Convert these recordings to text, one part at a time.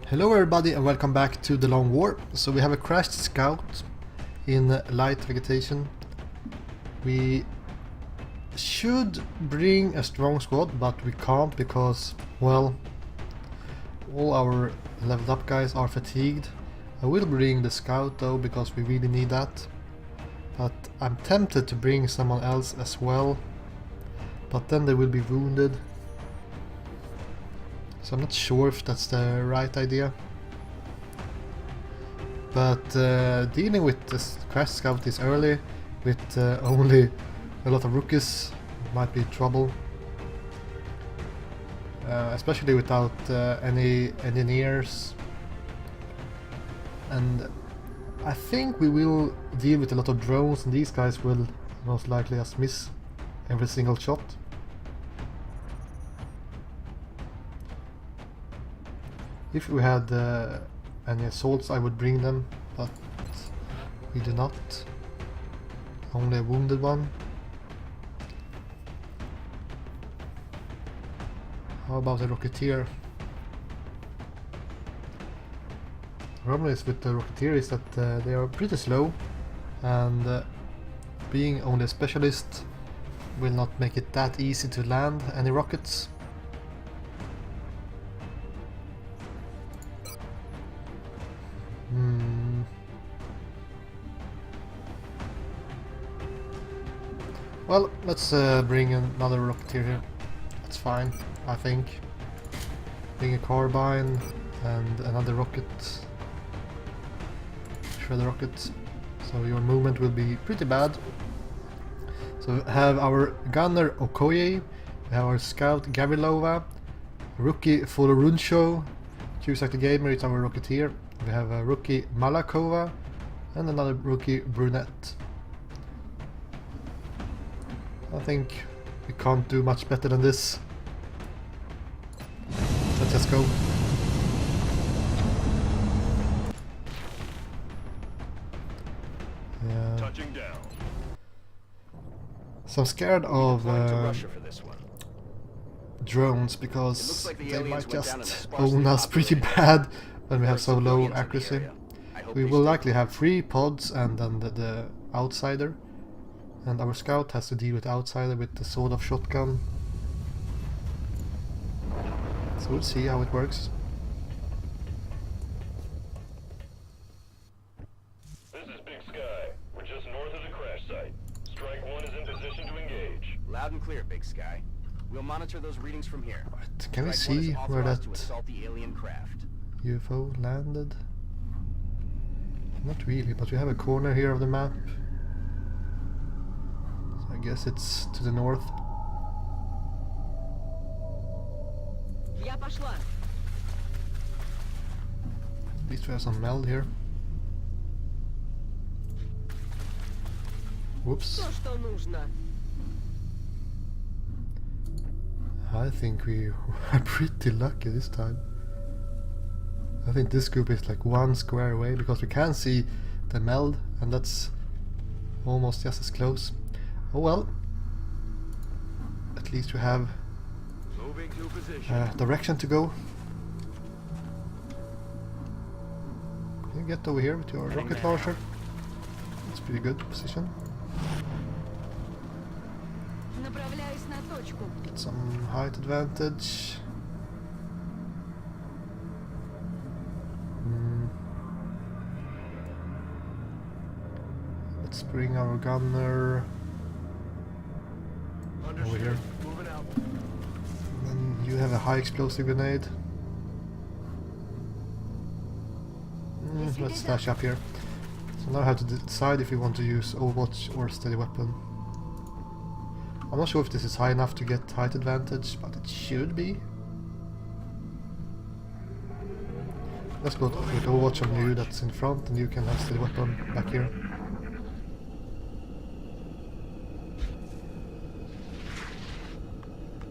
Hello everybody and welcome back to the Long War. So we have a crashed scout in light vegetation. We should bring a strong squad, but we can't because, well, all our leveled up guys are fatigued. I will bring the scout though because we really need that. But I'm tempted to bring someone else as well. But then they will be wounded. So I'm not sure if that's the right idea. But dealing with this crash scout this early, with only a lot of rookies, might be trouble. Especially without any engineers. And I think we will deal with a lot of drones, and these guys will most likely just miss every single shot. If we had any assaults, I would bring them, but we do not. Only a wounded one. How about a Rocketeer? The problem is with the Rocketeer is that they are pretty slow, and being only a specialist will not make it that easy to land any rockets. Well, let's bring another Rocketeer here. That's fine, I think. Bring a carbine and another rocket. Shred the rocket. So your movement will be pretty bad. So we have our gunner Okoye, we have our scout Gavilova, rookie Foloruncho, Cusack the Gamer is our Rocketeer. We have a rookie Malakova and another rookie Brunette. I think we can't do much better than this. Let's just go. Yeah. Touching down. So I'm scared of drones because like the they aliens might went down in a just sparsely own us pretty populated bad when we have so low accuracy. We will likely have 3 pods and then the outsider. And our scout has to deal with outsider with the sword of shotgun. So we'll see how it works. This is Big Sky. We're just north of the crash site. Strike 1 is in position to engage. Loud and clear, Big Sky. We'll monitor those readings from here. Right, can we Strike 1 is see where authorized that to assault the alien craft. UFO landed? Not really, but we have a corner here of the map. So I guess it's to the north. Я пошла. At least we have some meld here. Whoops. То, что нужно. I think we are pretty lucky this time. I think this group is like 1 square away because we can see the meld, and that's almost just as close. Oh well. At least we have Moving to position. direction to go. Can you get over here with your rocket launcher? That's pretty good position. Направляюсь на точку. Get some height advantage. Let's bring our gunner over here. Moving out. Then you have a high explosive grenade. Let's stash up here. So now I have to decide if we want to use Overwatch or steady weapon. I'm not sure if this is high enough to get height advantage, but it should be. Let's go with Overwatch on you, that's in front, and you can have steady weapon back here.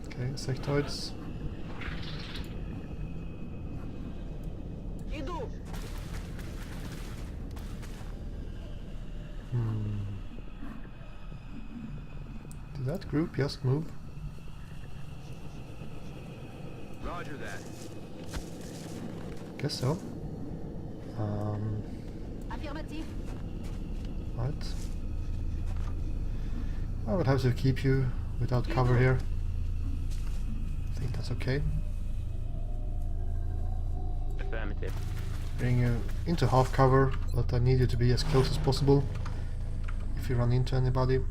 Okay, sectoids. Иду. Did that group just move? Roger that. Guess so. Affirmatif. Right. I would have to keep you without cover here. I think that's okay. Affirmative. Bring you into half cover, but I need you to be as close as possible if you run into anybody.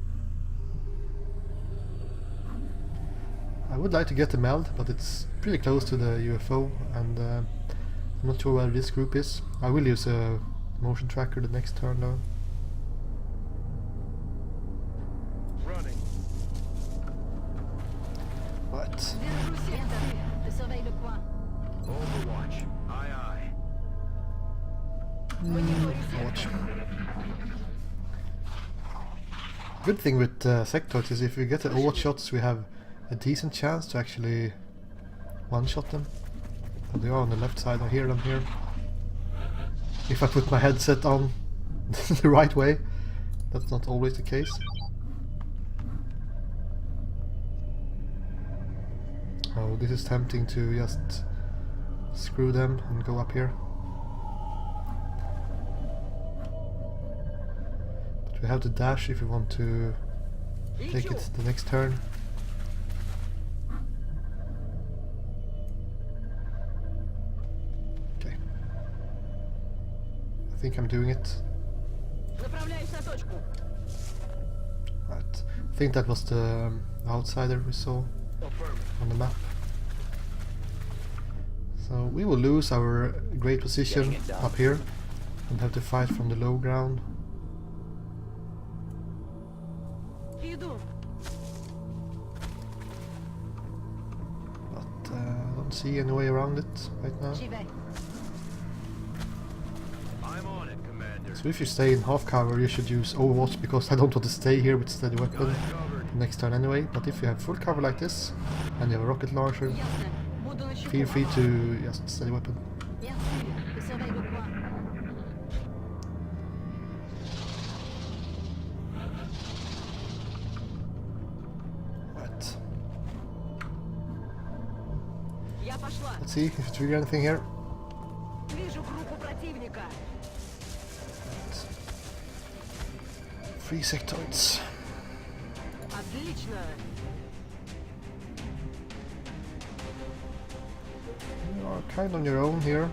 I would like to get the meld, but it's pretty close to the UFO, and I'm not sure where this group is. I will use a motion tracker the next turn though. Running. Right. Bien sûr. Je surveille le coin. Overwatch. Aye, aye. Watch. Good thing with sectoids is if we get the overwatch shots, we have a decent chance to actually one-shot them. But they are on the left side, I hear them here. If I put my headset on the right way, that's not always the case. Oh, this is tempting to just screw them and go up here. But we have to dash if we want to take it the next turn. Okay. I think I'm doing it. Направляюсь на точку. Right. I think that was the outsider we saw on the map. So we will lose our great position up here and have to fight from the low ground. Иду. But I don't see any way around it right now. J'y vais. I'm on it, Commander. So if you stay in half cover, you should use Overwatch, because I don't want to stay here with steady weapon next turn anyway. But if you have full cover like this and you have a rocket launcher, Ясно. Буду на счету. feel free to just steady weapon. Bien sûr. Je surveille le coin. Right. Я пошла. Let's see if you trigger anything here. Вижу группу противника. 3 sectoids. Отлично. You are kind on your own here.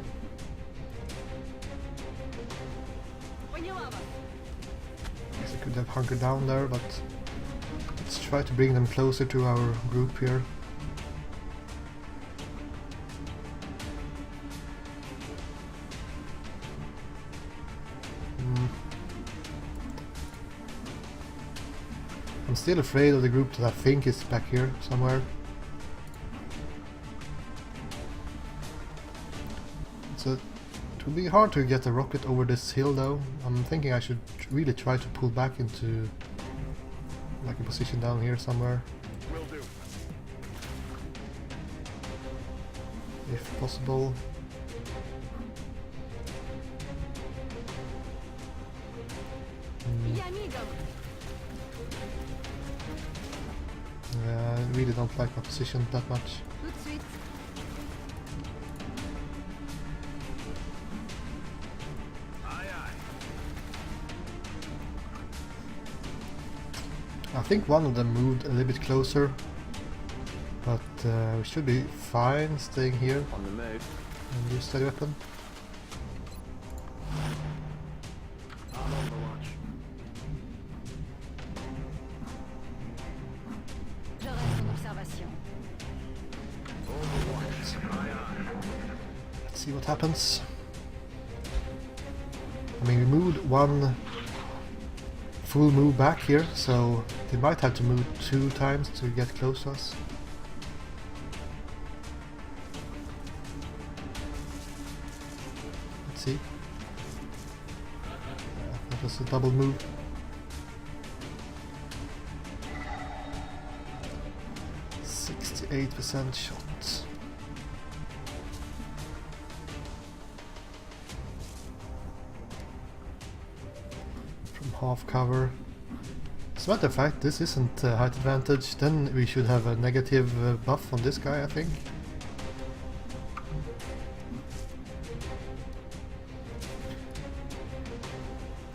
Поняла вас. Guess I could have hunkered down there, but let's try to bring them closer to our group here. I'm still afraid of the group that I think is back here somewhere. So it will be hard to get a rocket over this hill though. I'm thinking I should really try to pull back into like a position down here somewhere, Will do. if possible. Я мигом. Yeah, I really don't like my position that much. Tout de suite. Aye, aye. I think one of them moved a little bit closer, but we should be fine staying here On the move. and use steady weapon. I'm on the launch. Je reste en observation. Overwatch. Aye, aye. Let's see what happens. I mean, we moved one full move back here, so they might have to move 2 times to get close to us. Let's see. Yeah, that was a double move. %68 shot. From half cover. As a matter of fact, this isn't height advantage, then we should have a negative buff on this guy, I think.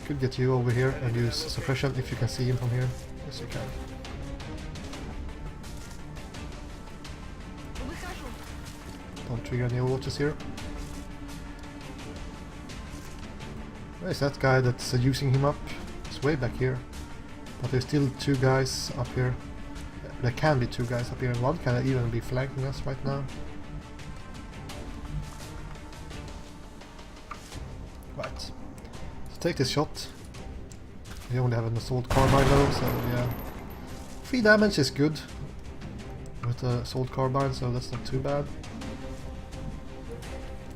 Could get you over here and use suppression if you can see him from here. Yes, you can. Выхожу. Don't trigger any watches here. Where is that guy that's using him up? It's way back here. But there's still two guys up here. There can be two guys up here, and one can even be flanking us right now. Right. Let's take this shot. We only have an assault carbine though, so yeah. 3 damage is good with the assault carbine, so that's not too bad.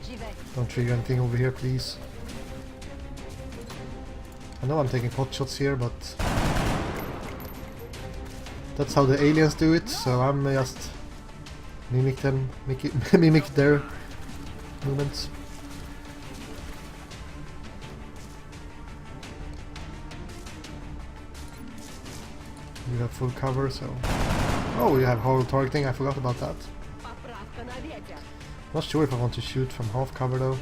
J'y vais. Don't trigger anything over here, please. I know I'm taking pot shots here, but that's how the aliens do it, so I'm just mimic their movements. You have full cover, so... Oh, you have horrible targeting, I forgot about that. Поправка на ветер. Not sure if I want to shoot from half cover though.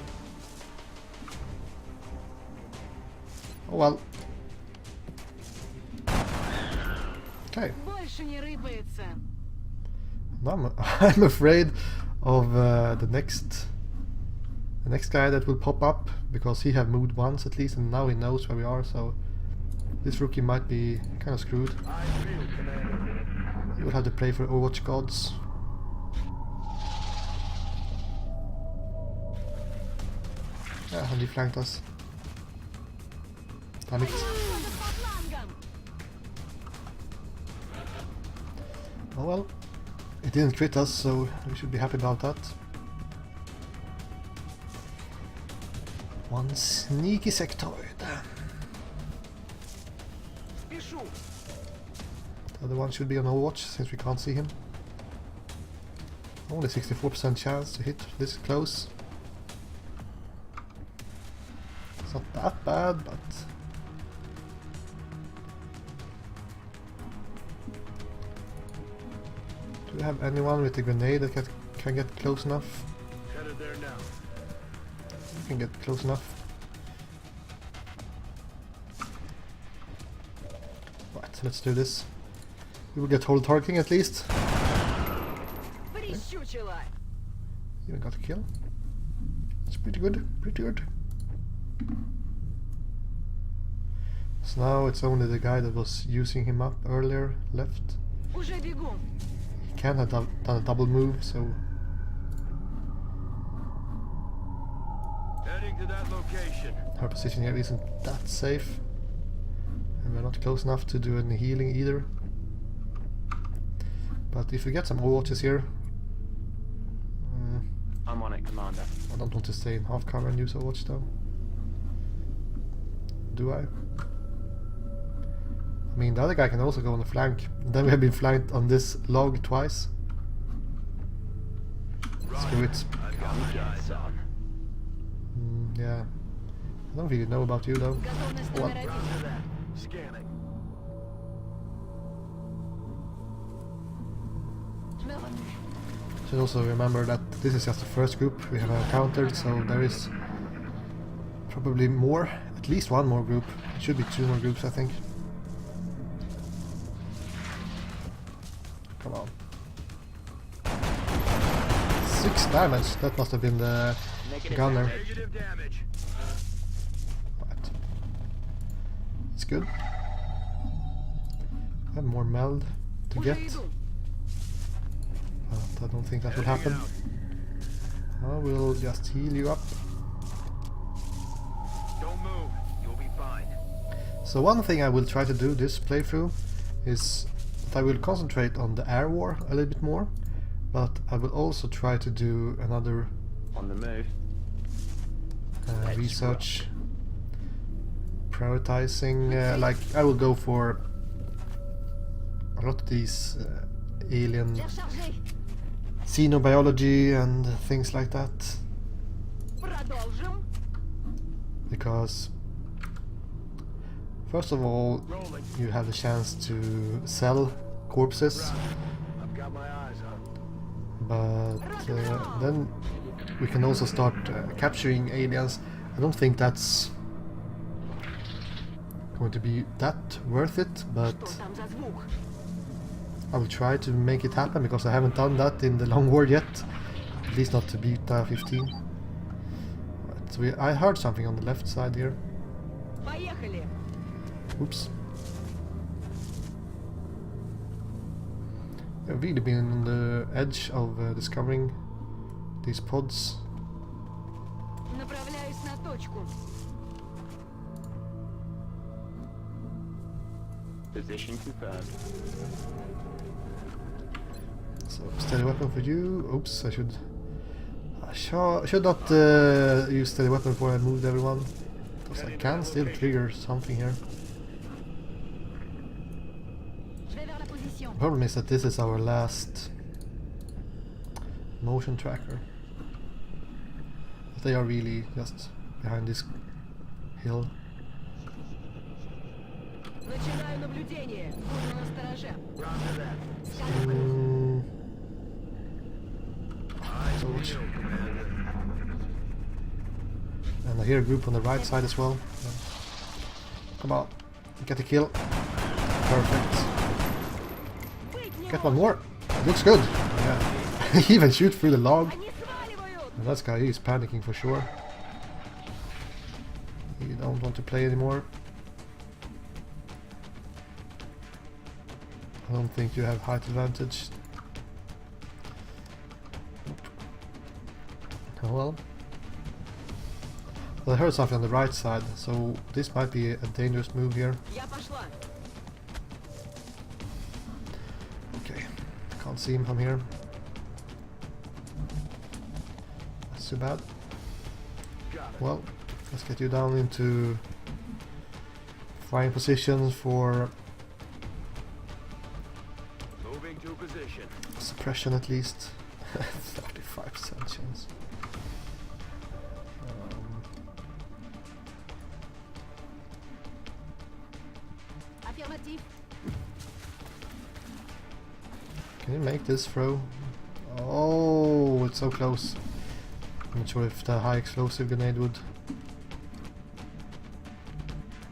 Oh well. Okay. Больше не рыпается. Now I'm afraid of the next guy that will pop up, because he have moved once at least and now he knows where we are, so this rookie might be kind of screwed. He will have to play for Overwatch gods. Yeah, and he flanked us. Damn it. Под флангом. Oh well, it didn't crit us, so we should be happy about that. One sneaky sectoid. Спешу. The other one should be on Overwatch since we can't see him. Only 64% chance to hit this close. It's not that bad, but... Do we have anyone with a grenade that can get close enough? Headed there now. We can get close enough. Right, let's do this. We will get hold targeting at least. Прищучила. Even got a kill. It's pretty good, pretty good. So now it's only the guy that was using him up earlier left. Уже бегу. He can have done a double move, so... Heading to that location. Our position here isn't that safe. And we're not close enough to do any healing either. But if we get some Overwatches here... I'm on it, Commander. I don't want to stay in half cover and use Overwatch though. Do I? I mean, the other guy can also go on the flank. And then we have been flanked on this log twice. Screw it. I've got my eyes on. Yeah. I don't really know about you though. Готовность Well, номер 1. Scanning. Should also remember that this is just the first group we have encountered, so there is probably more, at least one more group. It should be 2 more groups, I think. Come on. 6 damage, that must have been the gunner. Negative damage. Right. It's good. I have more meld to Уже get, иду. but I don't think that will happen. I will just heal you up. Don't move. You'll be fine. So one thing I will try to do this playthrough is that I will concentrate on the air war a little bit more, but I will also try to do another On the move. research, prioritizing, like I will go for a lot of these alien J'ai rechargé. xenobiology and things like that, Продолжим. because first of all Rolling. you have the chance to sell corpses, I've got my eyes on. but then we can also start capturing aliens. I don't think that's going to be that worth it, but Что там за звук? I will try to make it happen because I haven't done that in the long war yet. At least not to beta 15. Right, so I heard something on the left side here. Поехали! Oops. I've really been on the edge of discovering these pods. Направляюсь на точку. Position confirmed. So steady weapon for you. Oops, I should not use steady weapon before I moved everyone. Because I can still trigger something here. Je vais vers la position. The problem is that this is our last motion tracker. But they are really just behind this hill. Начинаю наблюдение. Буду настороже. Mm. So and I hear a group on the right side as well. Yeah. Come on, get a kill. Perfect. Get one more. Looks good. Yeah. Even shoot through the log. Они сваливают! And that guy is panicking for sure. He don't want to play anymore. I don't think you have height advantage. Oh well. Well, I heard something on the right side, so this might be a dangerous move here. Я пошла. Okay, can't see him from here. That's too bad. Well, let's get you down into firing positions for Moving to position. suppression at least. 35% chance. Аффирматив. Can you make this throw? Oh, it's so close. I'm not sure if the high explosive grenade would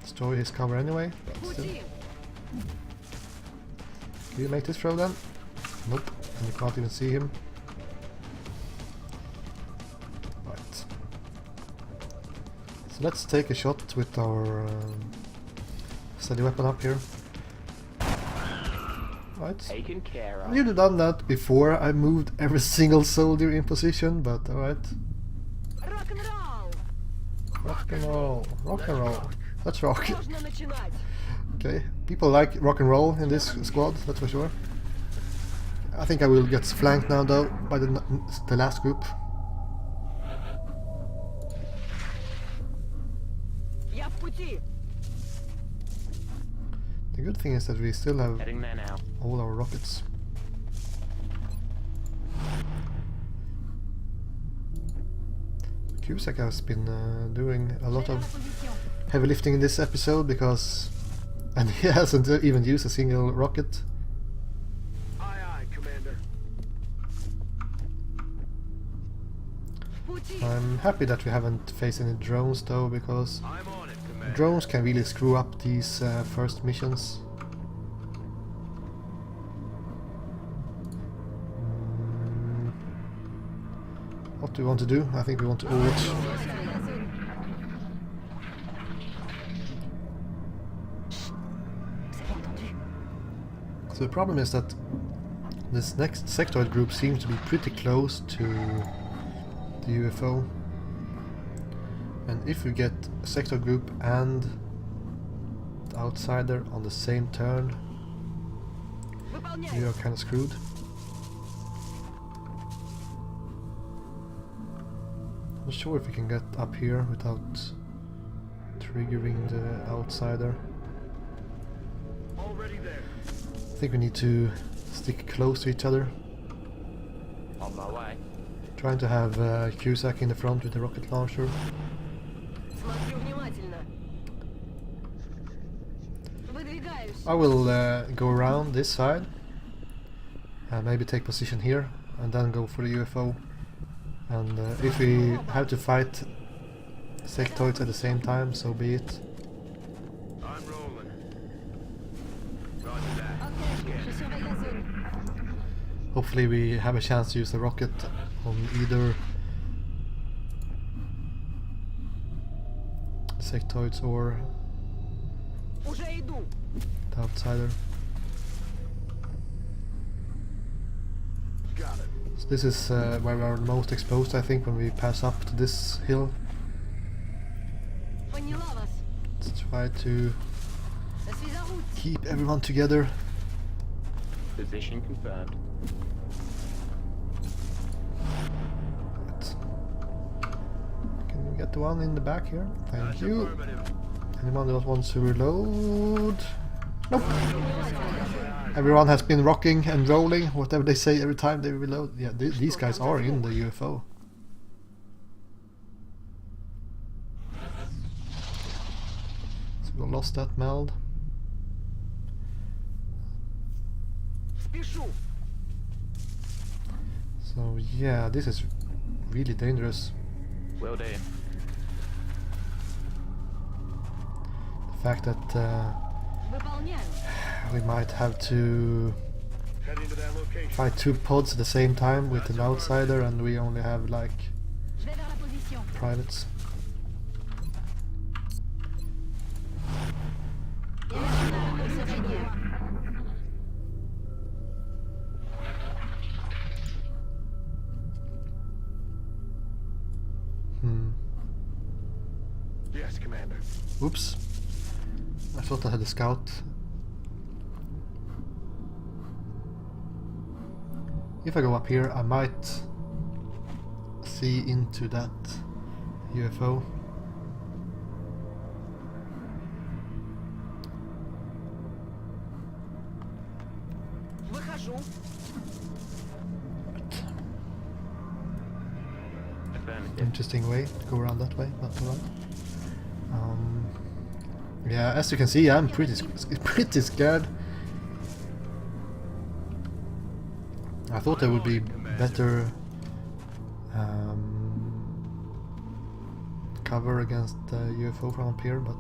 destroy his cover anyway, but still. Пути. Can you make this throw then? Nope, and you can't even see him. Right. So let's take a shot with our steady weapon up here. Right. Taken care of. You'd have done that before I moved every single soldier in position, but alright. Рок-н-ролл. Rock and roll. Rock and roll. Let's rock. Можно начинать. Okay. People like rock and roll in this squad, that's for sure. I think I will get flanked now though by the last group. Я в пути. The good thing is that we still have Heading there now. all our rockets. Cusack has been doing a lot Je vais of vers la position. heavy lifting in this episode because... and he hasn't even used a single rocket. Aye, aye, Commander. В пути. I'm happy that we haven't faced any drones though, because I'm on it, Commander. drones can really screw up these first missions. What do we want to do? I think we want to overwatch. So the problem is that this next sectoid group seems to be pretty close to the UFO. And if we get a sector group and the outsider on the same turn, we Выполняю. are kind of screwed. Not sure if we can get up here without triggering the outsider. Already there. I think we need to stick close to each other. On my way. Trying to have Cusack in the front with the rocket launcher. Смотрю внимательно. Выдвигаюсь. I will go around this side and maybe take position here and then go for the UFO. And if we have to fight sectoids at the same time, so be it. I'm rolling. Je surveille la zone. Hopefully we have a chance to use the rocket on either sectoids or Уже иду. the outsider. Got it. So this is where we are most exposed, I think, when we pass up to this hill. Поняла вас. Let's try to Je suis en route. keep everyone together. Position confirmed. Right. Can we get the one in the back here? Thank you. Anyone that wants to reload? Nope. Everyone has been rocking and rolling, whatever they say every time they reload. Yeah, these guys are in the UFO. So we lost that meld. Спешу. So yeah, this is really dangerous. Will do. The fact that Выполняю. we might have to Heading to that location. fight two pods at the same time with an outsider, and we only have like Je vais vers la position. privates. Il y a un au surveiller. Yes, Commander. Oops. I thought I had a scout. If I go up here, I might see into that UFO. Выхожу. Affirmative. Interesting way to go around that way, not around. Yeah, as you can see, I'm pretty scared. I thought there would be better cover against the UFO from up here, but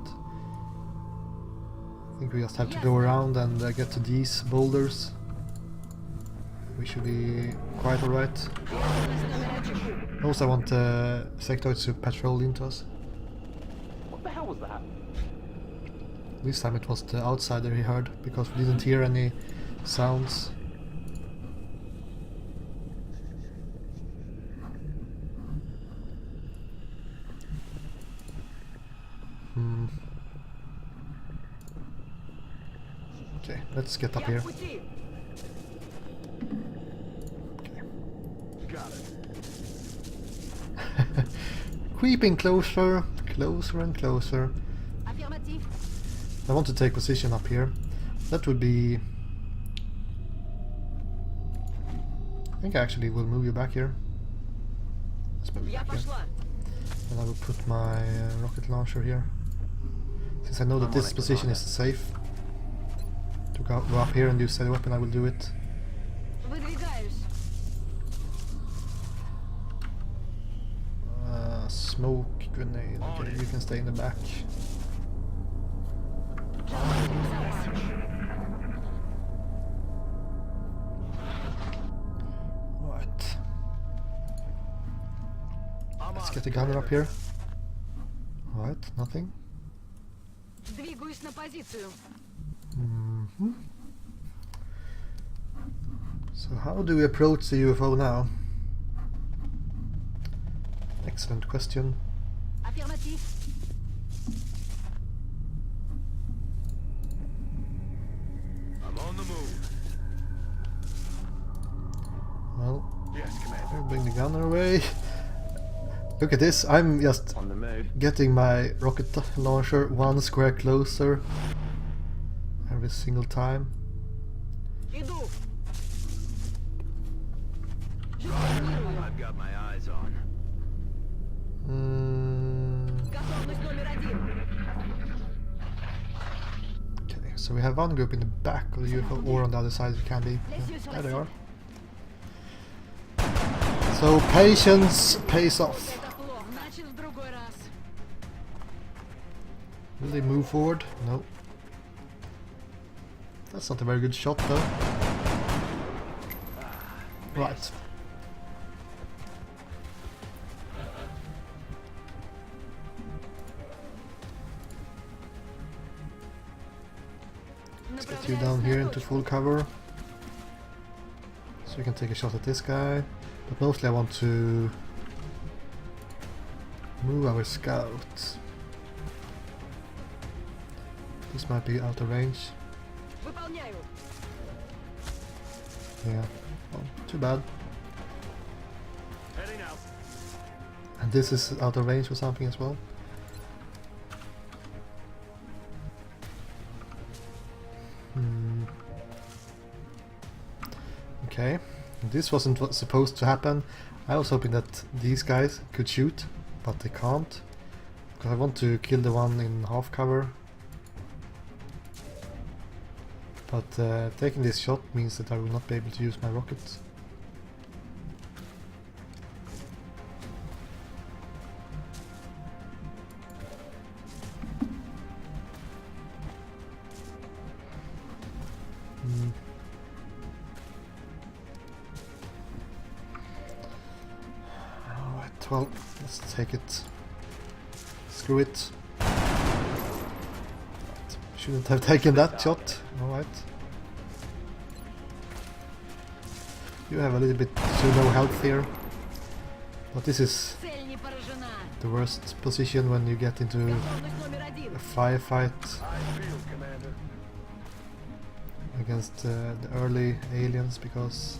I think we just have to go around and get to these boulders. We should be quite alright. Also, I want sectoids to patrol into us. What the hell was that? This time it was the outsider he heard, because we didn't hear any sounds. Okay, let's get up Я here. в пути. Got it. Creeping closer, closer and closer. Affirmatif. I want to take position up here. That would be... I think I actually will move you back here. Let's move you Я back here. пошла. And I will put my rocket launcher here. Since I know that I'm this on it, position is safe. To go up here and use the weapon, I will do it. Выдвигаюсь. Smoke grenade. Okay, you can stay in the back. Right. Let's get the gunner up here. Alright, nothing. Двигаюсь на позицию. So how do we approach the UFO now? Excellent question. Affirmatif. I'm on the move. Well, Yes, Commander. bring the gunner away. Look at this, I'm just On the move. getting my rocket launcher one square closer every single time. Иду. Je сканирую. I've got my eyes on. Готовность номер один. Okay, so we have one group in the back of the UFO, or on the other side it can be. Yeah, there they are. So patience pays off. Это плохо. Значит, в другой раз. Will they move forward? No. That's not a very good shot though. Right. Let's get you down here into full cover. So we can take a shot at this guy. But mostly I want to move our scout. This might be out of range. Выполняю. Yeah, well, too bad. Heading out. And this is out of range or something as well. Okay, this wasn't supposed to happen. I was hoping that these guys could shoot, but they can't. Because I want to kill the one in half cover. But taking this shot means that I will not be able to use my rockets. Alright, well, let's take it. Screw it. Shouldn't have taken that shot. Alright. You have a little bit too low health here. But this is Цель не поражена. the worst position when you get into Готовность номер a 1. firefight against the early aliens, because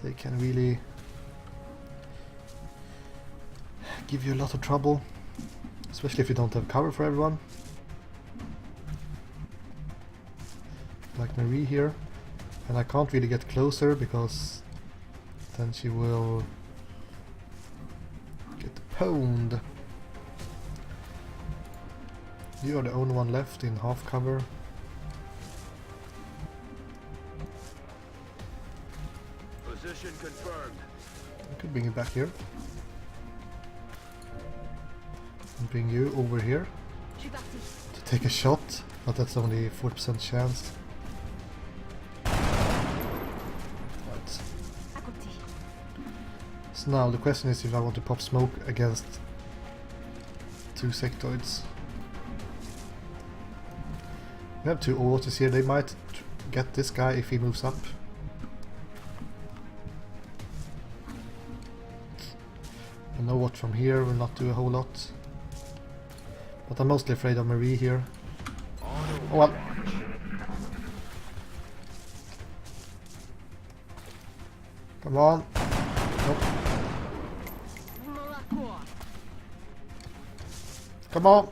they can really give you a lot of trouble, especially if you don't have cover for everyone. Like Marie here, and I can't really get closer because then she will get pwned. You are the only one left in half cover. Position confirmed. I could bring you back here. And bring you over here Je suis parti. to take a shot, but that's only 40% chance. Right. À côté. So now the question is if I want to pop smoke against two sectoids. We have two Overwatches here, they might get this guy if he moves up. I know what from here will not do a whole lot. But I'm mostly afraid of Marie here. Oh well. Come on. Nope. Молоко. Come on.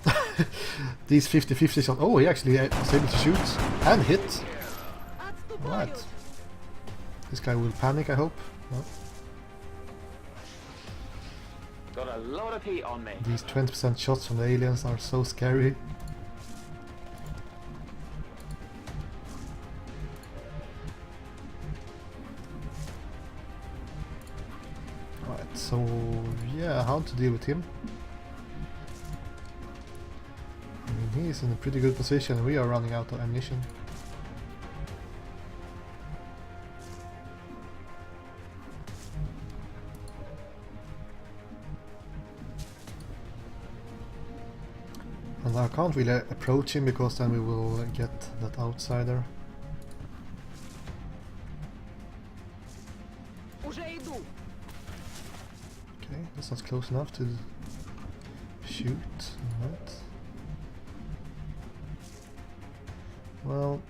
These 50-50 shots. Oh, he actually was able to shoot and hit. Отступаю. Alright. This guy will panic, I hope. No. Got a lot of heat on me. These 20% shots from the aliens are so scary. Alright, so yeah, how to deal with him? I mean, he's in a pretty good position. We are running out of ammunition. And I can't really approach him because then we will get that outsider. Уже иду. Okay, that's not close enough to shoot. Right. Well,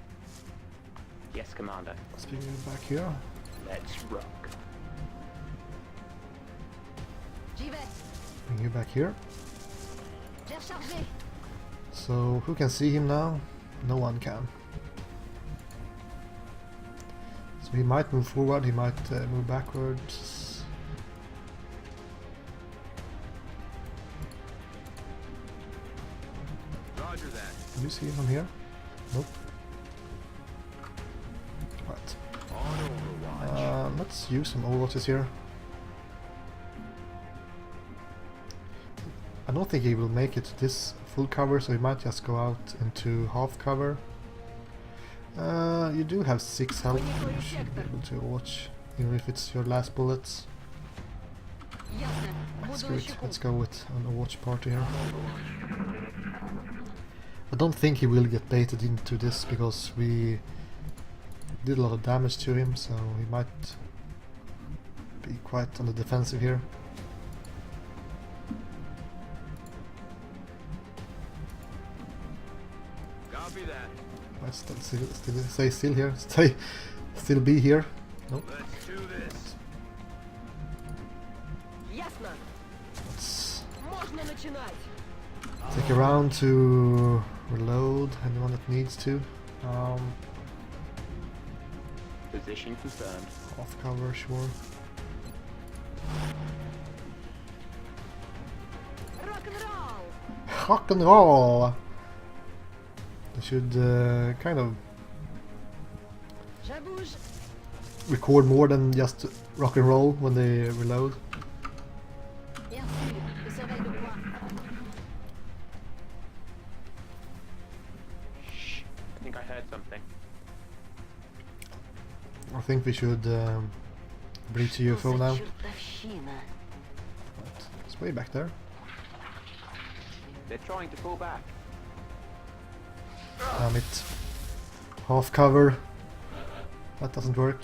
Yes, Commander. let's bring you back here. Let's rock. J'y vais. Bring you back here. J'ai rechargé. So who can see him now? No one can. So he might move forward, he might move backwards. Roger that. Can you see him from here? Nope. Right. On Overwatch. Let's use some Overwatches here. I don't think he will make it to this full cover, so he might just go out into half cover. You do have 6 health. You should be able to watch, even if it's your last bullets. Ясно. Let's Буду go на with, щеку. let's go with an watch party here. I don't think he will get baited into this because we did a lot of damage to him, so he might be quite on the defensive here. Copy that. Let's stay still here. Still be here. Nope. Let's do this. Ясно. Let's Можно начинать. take a round to reload anyone that needs to. Position confirmed. Off cover, sure. Рок-н-ролл. Rock and roll. I should kind of Je bouge. record more than just rock and roll when they reload. Merci. Le surveille de quoi? Shh. I think I heard something. I think we should breach the UFO now. Чертовщина. Right. It's way back there. They're trying to pull back. Damn it. Half cover. That doesn't work.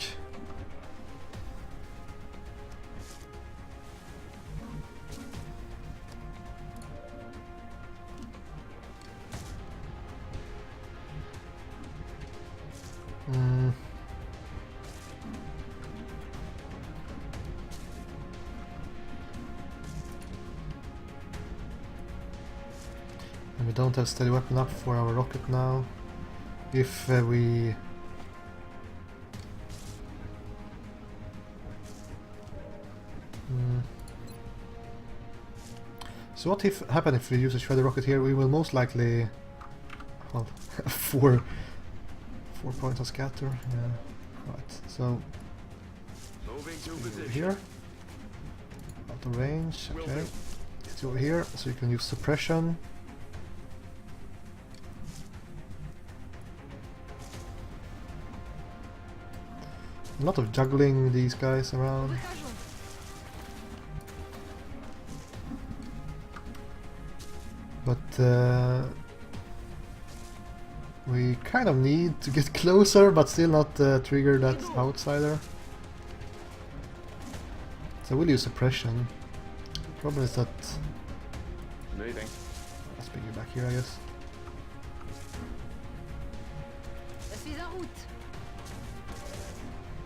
Hmm. And we don't have steady weapon up for our rocket now. If we... So what if happen if we use a shredder rocket here? We will most likely... Well, 4 points of scatter. Yeah. Right, so... Moving to over position. here. Out of range, Will okay. do. It's over here, so you can use suppression. A lot of juggling these guys around. Выхожу. But we kind of need to get closer, but still not trigger that outsider. So we'll use suppression. Problem is that... Moving. Let's bring you back here, I guess. Je suis en route.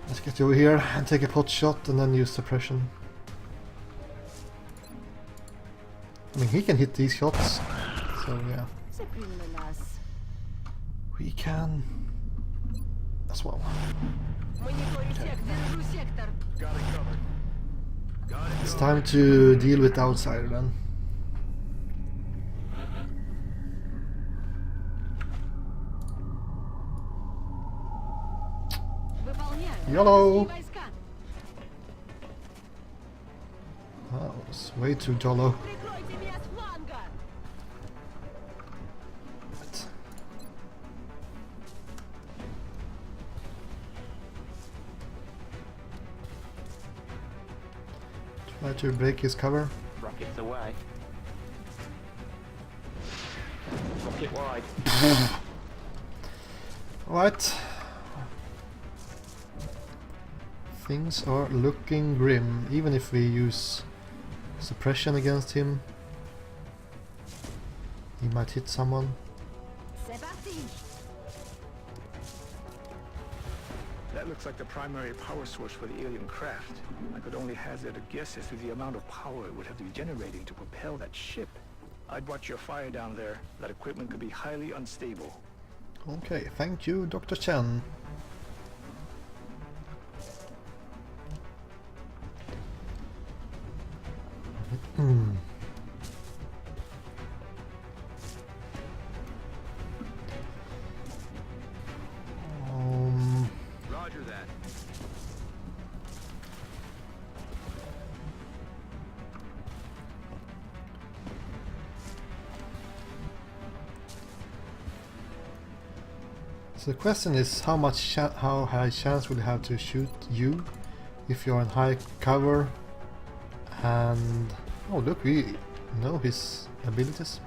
Let's get you over here and take a pot shot and then use suppression. I mean, he can hit these shots, so yeah. C'est plus une menace. We can as well. Мониторю сектор. Держу сектор. Got it covered. Got it It's covered. time to deal with the outsider then. Выполняю. YOLO! Вражеские войска. That was way too jollo. Прикройте меня с фланга. But try to break his cover. Rockets away. Rocket wide. Right. Things are looking grim, even if we use suppression against him. He might hit someone. C'est parti. That looks like the primary power source for the alien craft. I could only hazard a guess as to the amount of power it would have to be generating to propel that ship. I'd watch your fire down there. That equipment could be highly unstable. Okay, thank you, Dr. Chen. Roger that. So the question is how high chance will you have to shoot you if you're in high cover, and oh look, we know his abilities.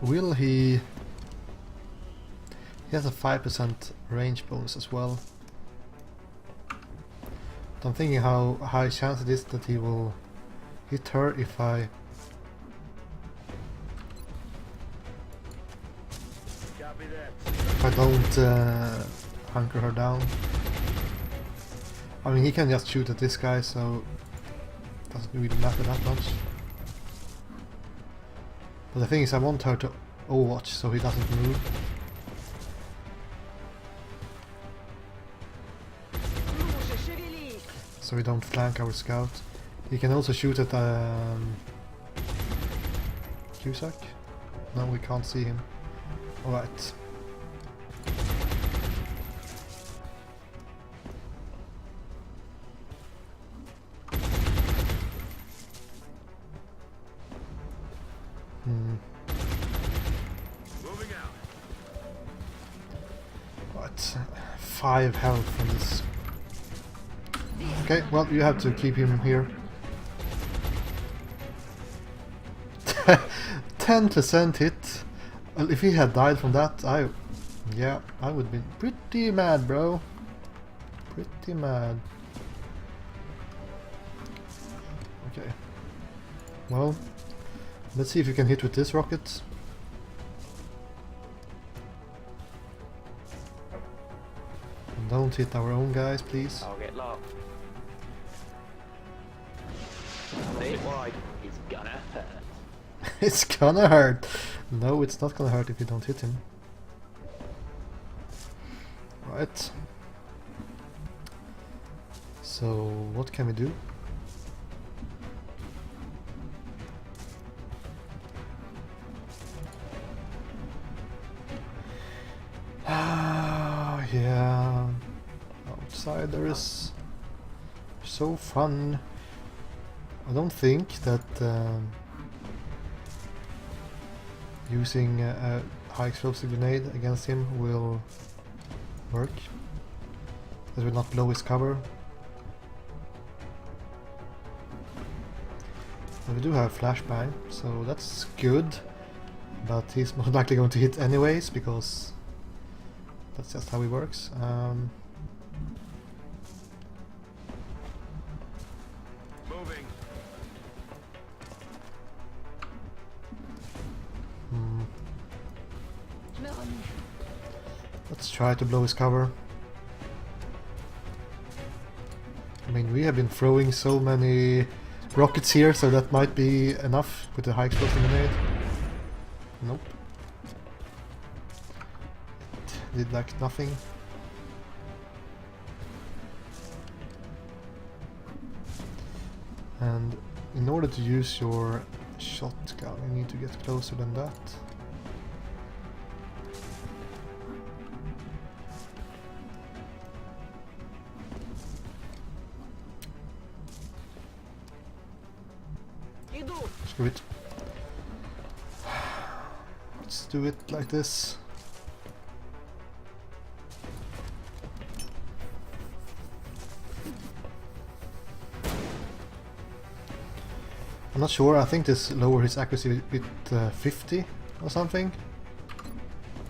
Will he has a 5% range bonus as well. So I'm thinking how high chance it is that he will hit her if I don't hunker her down. I mean, he can just shoot at this guy, so it doesn't really matter that much. But the thing is, I want her to overwatch so he doesn't move. So we don't flank our scout. He can also shoot at Cusack. No, we can't see him. Alright. Moving out. Right. 5 health on this. Okay, well, you have to keep him here. 10% hit. Well, if he had died from that, I would be pretty mad, bro. Pretty mad. Okay. Well, let's see if you can hit with this rocket. Don't hit our own guys, please. I'll get locked. Stay it wide. It's gonna hurt. It's gonna hurt. No, it's not gonna hurt if you don't hit him. Right. So, what can we do? Yeah. Outside there is so fun. I don't think that using a high explosive grenade against him will work. It will not blow his cover. But we do have flashbang, so that's good. But he's most likely going to hit anyways, because that's just how he works. Moving. Je me remue. Let's try to blow his cover. I mean, we have been throwing so many rockets here, so that might be enough with the high explosive grenade. Nope. It did like nothing. And in order to use your shotgun, you need to get closer than that. Screw it. Let's do it like this. I'm not sure, I think this lowers his accuracy with 50 or something.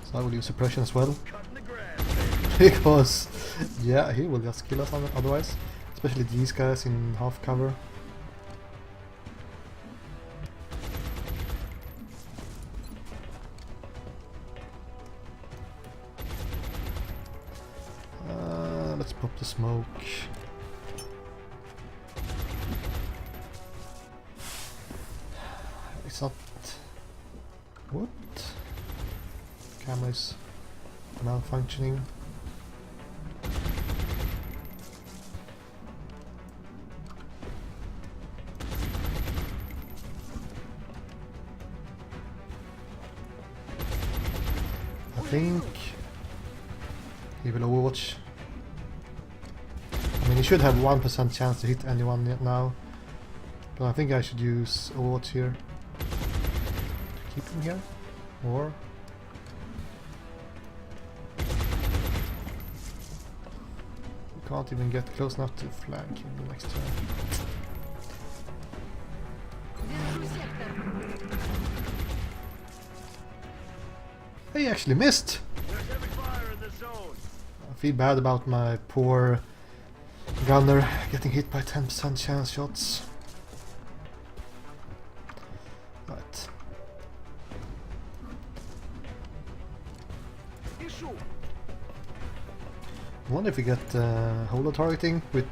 So I will use suppression as well. Because, yeah, he will just kill us otherwise. Especially these guys in half cover. Let's pop the smoke. It's not... What? Camera is malfunctioning. I think he will overwatch. I mean, he should have 1% chance to hit anyone now. But I think I should use overwatch here. To keep him here. Or... Can't even get close enough to flank him the next turn. Держу сектор. He actually missed! I feel bad about my poor gunner getting hit by 10% chance shots. Right. I wonder if we get holo targeting with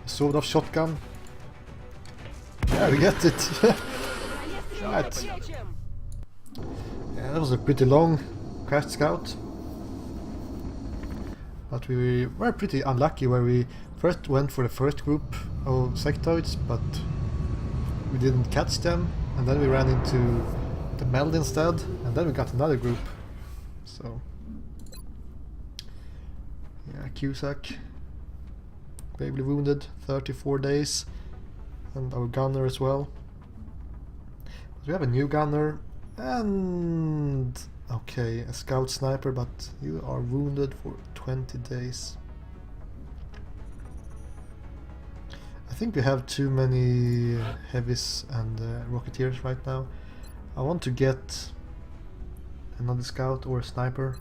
a sort of shotgun. Yeah, we get it! Right. Yeah, that was a pretty long crash scout. But we were pretty unlucky where we first went for the first group of sectoids, but we didn't catch them, and then we ran into the meld instead, and then we got another group. So yeah, Cusack, gravely wounded, 34 days, and our gunner as well. But we have a new gunner, and okay, a scout sniper, but you are wounded for 20 days. I think we have too many heavies and rocketeers right now. I want to get another scout or a sniper.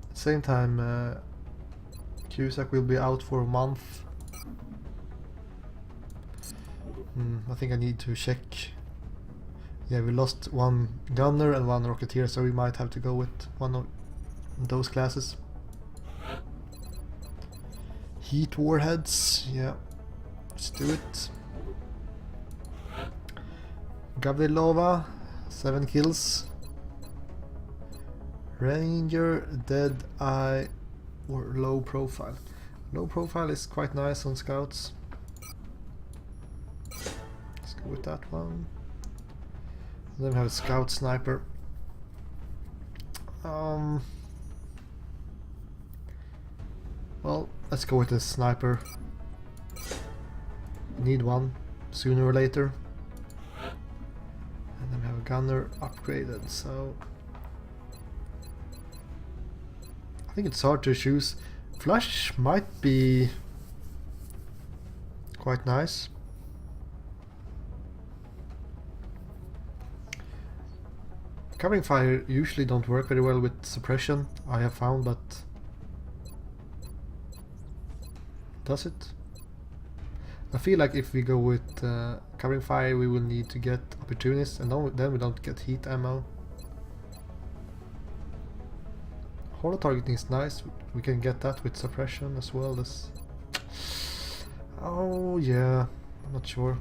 At the same time, Cusack will be out for a month. I think I need to check. Yeah, we lost one gunner and one rocketeer, so we might have to go with one of those classes. Heat warheads, yeah, let's do it. Gavrilova, 7 kills. Ranger, Dead Eye, or Low Profile. Low Profile is quite nice on scouts. Let's go with that one. Then we have a scout sniper. Well, let's go with a sniper. Need one sooner or later. And then we have a gunner upgraded, so I think it's hard to choose. Flush might be quite nice. Covering fire usually don't work very well with suppression, I have found, but does it? I feel like if we go with covering fire we will need to get opportunists, and then we don't get heat ammo. Holo targeting is nice, we can get that with suppression as well as... Oh yeah, I'm not sure.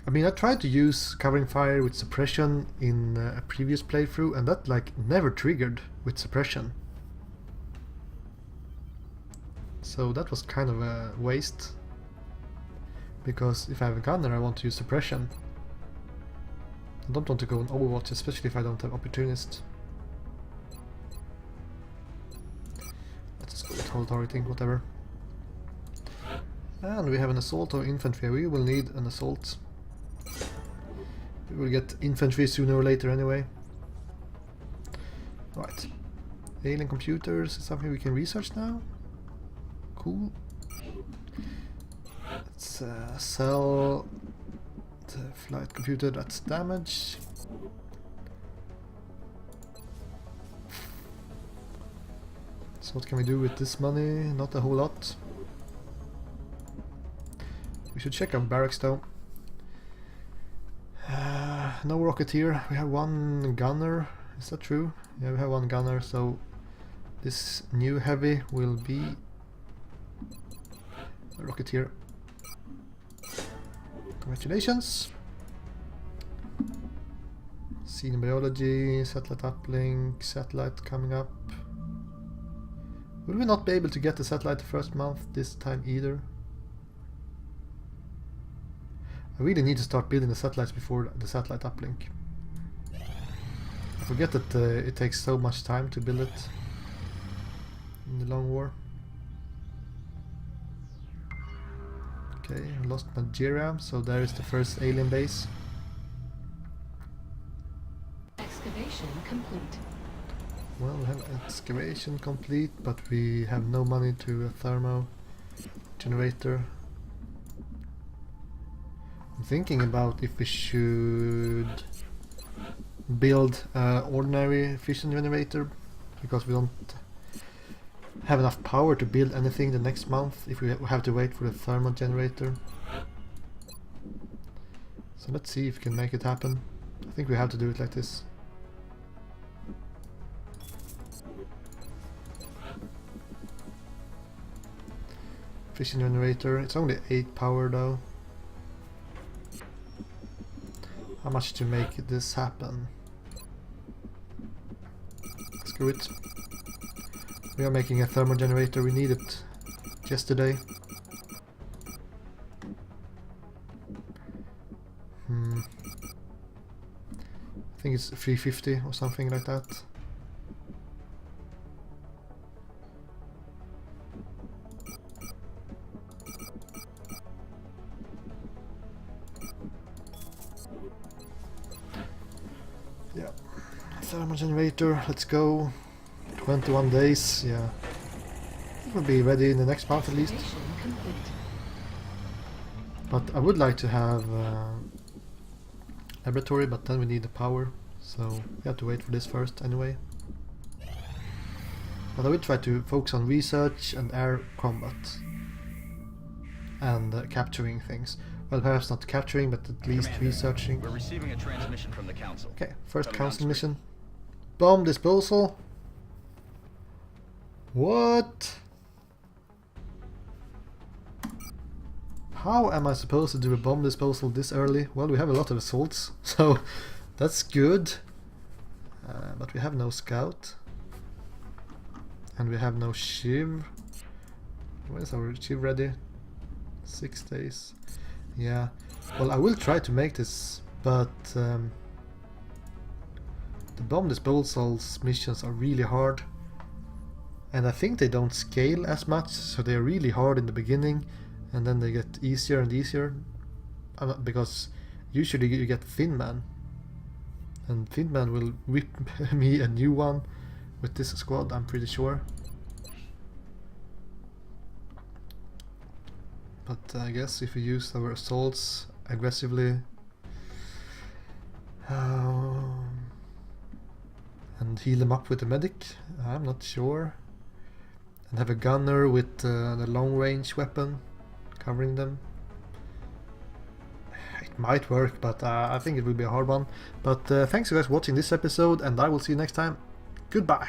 I mean, I tried to use covering fire with suppression in a previous playthrough, and that like never triggered with suppression. So that was kind of a waste. Because if I have a gunner I want to use suppression. I don't want to go on Overwatch, especially if I don't have opportunist. Let's just go with holo targeting, whatever. And we have an assault or infantry. We will need an assault. We will get infantry sooner or later anyway. Right. Alien computers is something we can research now. Cool. Let's sell the flight computer that's damaged. So what can we do with this money? Not a whole lot. We should check our barracks though. No rocketeer, we have one gunner, is that true? Yeah, we have one gunner, so this new heavy will be a rocketeer. Congratulations! Scene biology, satellite uplink, satellite coming up. Will we not be able to get the satellite the first month this time either? I really need to start building the satellites before the satellite uplink. I forget that it takes so much time to build it in the long war. Okay, I lost Nigeria, so there is the first alien base. Excavation complete. Well, we have excavation complete, but we have no money to a thermo generator. I'm thinking about if we should build an ordinary fission generator, because we don't have enough power to build anything the next month if we have to wait for the thermal generator. So let's see if we can make it happen. I think we have to do it like this. Fission generator, it's only 8 power though. How much to make this happen? Screw it. We are making a thermal generator, we need it yesterday. I think it's 350 or something like that. Yeah, thermal generator, let's go. 21 days, yeah. It will be ready in the next month at least. Excavation complete. But I would like to have laboratory, but then we need the power, so we have to wait for this first anyway. But I will try to focus on research and air combat and capturing things. Well, perhaps not capturing, but at least Commander, researching. We're receiving a transmission from the council. Okay, first Coming on council screen. mission. Bomb disposal. What? How am I supposed to do a bomb disposal this early? Well, we have a lot of assaults, so that's good. But we have no scout. And we have no shiv. When is our shiv ready? 6 days. Yeah. Well, I will try to make this, but the bomb disposals missions are really hard. And I think they don't scale as much, so they're really hard in the beginning. And then they get easier and easier, because usually you get Thin Man, and Thin Man will whip me a new one with this squad, I'm pretty sure. But I guess if we use our assaults aggressively and heal them up with the medic, I'm not sure. And have a gunner with the long range weapon covering them. It might work, but I think it will be a hard one. But thanks you guys for watching this episode, and I will see you next time. Goodbye!